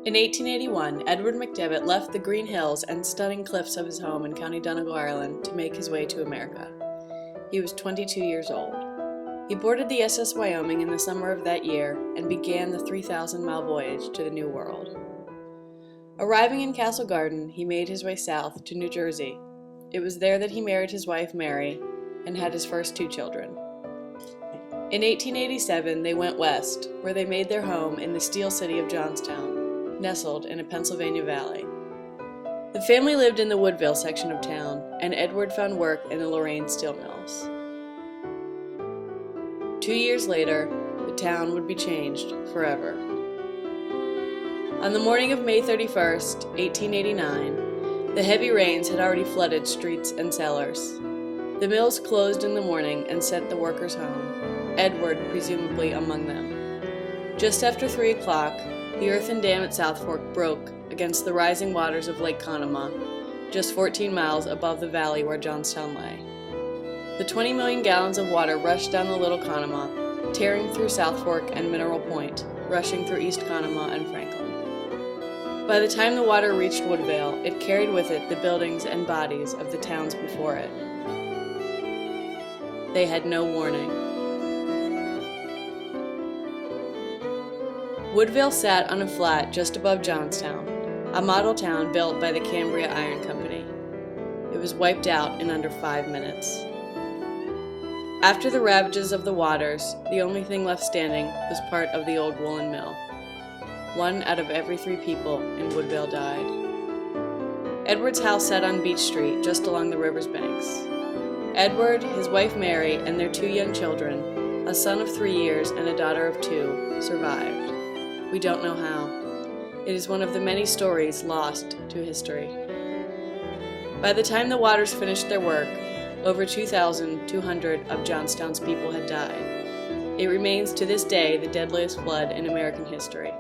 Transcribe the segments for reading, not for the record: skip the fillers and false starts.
In 1881, Edward McDevitt left the green hills and stunning cliffs of his home in County Donegal, Ireland, to make his way to America. He was 22 years old. He boarded the SS Wyoming in the summer of that year and began the 3,000-mile voyage to the New World. Arriving in Castle Garden, he made his way south to New Jersey. It was there that he married his wife, Mary, and had his first 2 children. In 1887, they went west, where they made their home in the steel city of Johnstown, nestled in a Pennsylvania valley. The family lived in the Woodville section of town, and Edward found work in the Lorraine steel mills. 2 years later, the town would be changed forever. On the morning of May 31st, 1889, the heavy rains had already flooded streets and cellars. The mills closed in the morning and sent the workers home, Edward presumably among them. Just after 3 o'clock, the earthen dam at South Fork broke against the rising waters of Lake Conemaugh, just 14 miles above the valley where Johnstown lay. The 20 million gallons of water rushed down the Little Conemaugh, tearing through South Fork and Mineral Point, rushing through East Conemaugh and Franklin. By the time the water reached Woodville, it carried with it the buildings and bodies of the towns before it. They had no warning. Woodville sat on a flat just above Johnstown, a model town built by the Cambria Iron Company. It was wiped out in under 5 minutes. After the ravages of the waters, the only thing left standing was part of the old woolen mill. 1 out of every 3 people in Woodville died. Edward's house sat on Beach Street, just along the river's banks. Edward, his wife Mary, and their 2 young children, a son of 3 years and a daughter of 2, survived. We don't know how. It is one of the many stories lost to history. By the time the waters finished their work, over 2,200 of Johnstown's people had died. It remains to this day the deadliest flood in American history.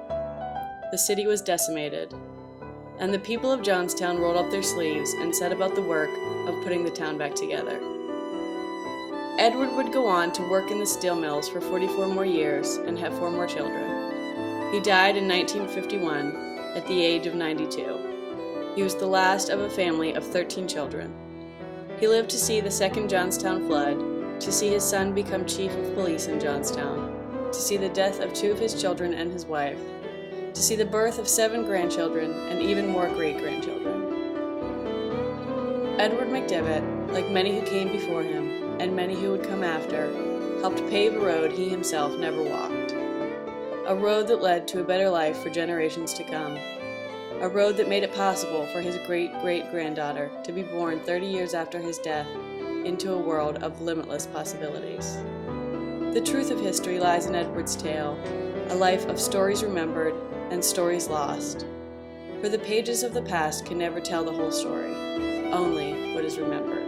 The city was decimated, and the people of Johnstown rolled up their sleeves and set about the work of putting the town back together. Edward would go on to work in the steel mills for 44 more years and have 4 more children. He died in 1951 at the age of 92. He was the last of a family of 13 children. He lived to see the second Johnstown flood, to see his son become chief of police in Johnstown, to see the death of 2 of his children and his wife, to see the birth of 7 grandchildren and even more great-grandchildren. Edward McDevitt, like many who came before him, and many who would come after, helped pave a road he himself never walked. A road that led to a better life for generations to come. A road that made it possible for his great-great-granddaughter to be born 30 years after his death into a world of limitless possibilities. The truth of history lies in Edward's tale, a life of stories remembered and stories lost. For the pages of the past can never tell the whole story, only what is remembered.